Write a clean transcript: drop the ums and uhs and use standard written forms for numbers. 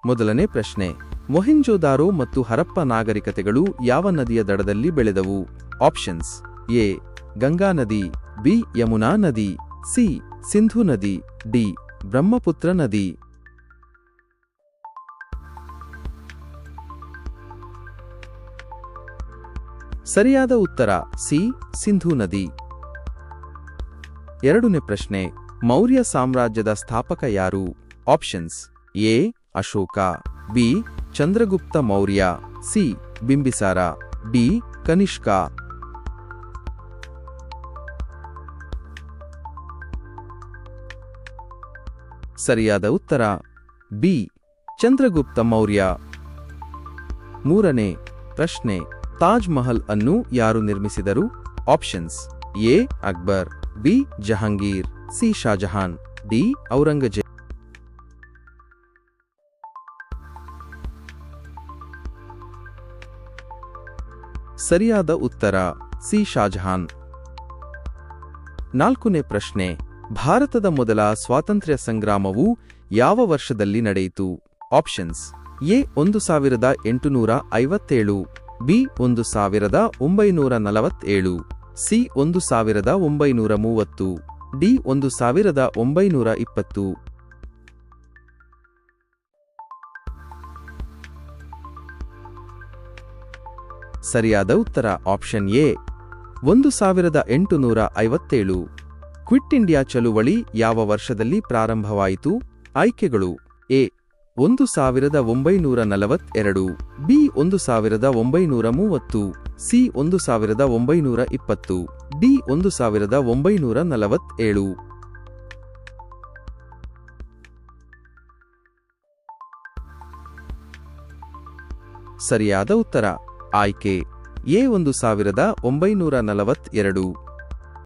ಮೊದಲನೇ ಪ್ರಶ್ನೆ, ಮೊಹೆಂಜೋದಾರೋ ಮತ್ತು ಹರಪ್ಪ ನಾಗರಿಕತೆಗಳು ಯಾವ ನದಿಯ ದಡದಲ್ಲಿ ಬೆಳೆದವು? ಆಪ್ಷನ್ಸ್: ಎ ಗಂಗಾ ನದಿ, ಬಿ ಯಮುನಾ ನದಿ, ಸಿ ಸಿಂಧು ನದಿ, ಡಿ ಬ್ರಹ್ಮಪುತ್ರ ನದಿ. ಸರಿಯಾದ ಉತ್ತರ ಸಿ ಸಿಂಧೂ ನದಿ. ಎರಡನೇ ಪ್ರಶ್ನೆ, ಮೌರ್ಯ ಸಾಮ್ರಾಜ್ಯದ ಸ್ಥಾಪಕ ಯಾರು? Options: A Ashoka, B Chandragupta Maurya, C Bimbisara, D Kanishka. ಸರಿಯಾದ ಉತ್ತರ ಬಿ ಚಂದ್ರಗುಪ್ತ ಮೌರ್ಯ. ಮೂರನೇ ಪ್ರಶ್ನೆ, ತಾಜ್ ಮಹಲ್ ಅನ್ನು ಯಾರು ನಿರ್ಮಿಸಿದರು? Options: A Akbar, B Jahangir, C Shah Jahan, D Aurangzeb. ಸರಿಯಾದ ಉತ್ತರ ಸಿ ಶಾಜಹಾನ್. ನಾಲ್ಕನೇ ಪ್ರಶ್ನೆ, ಭಾರತದ ಮೊದಲ ಸ್ವಾತಂತ್ರ್ಯ ಸಂಗ್ರಾಮವು ಯಾವ ವರ್ಷದಲ್ಲಿ ನಡೆಯಿತು? Options: A 1857, B 1947, C 1930, D 1920. ಸರಿಯಾದ ಉತ್ತರ ಆಪ್ಷನ್ ಎ 1857. ಕ್ವಿಟ್ ಇಂಡಿಯಾ ಚಳುವಳಿ ಯಾವ ವರ್ಷದಲ್ಲಿ ಪ್ರಾರಂಭವಾಯಿತು? ಆಯ್ಕೆಗಳು: ಎ 1942, ಬಿ 1930, ಸಿ 1920, ಡಿ 1947. ಸರಿಯಾದ ಉತ್ತರ ಆಯ್ಕೆ ಎ 1942.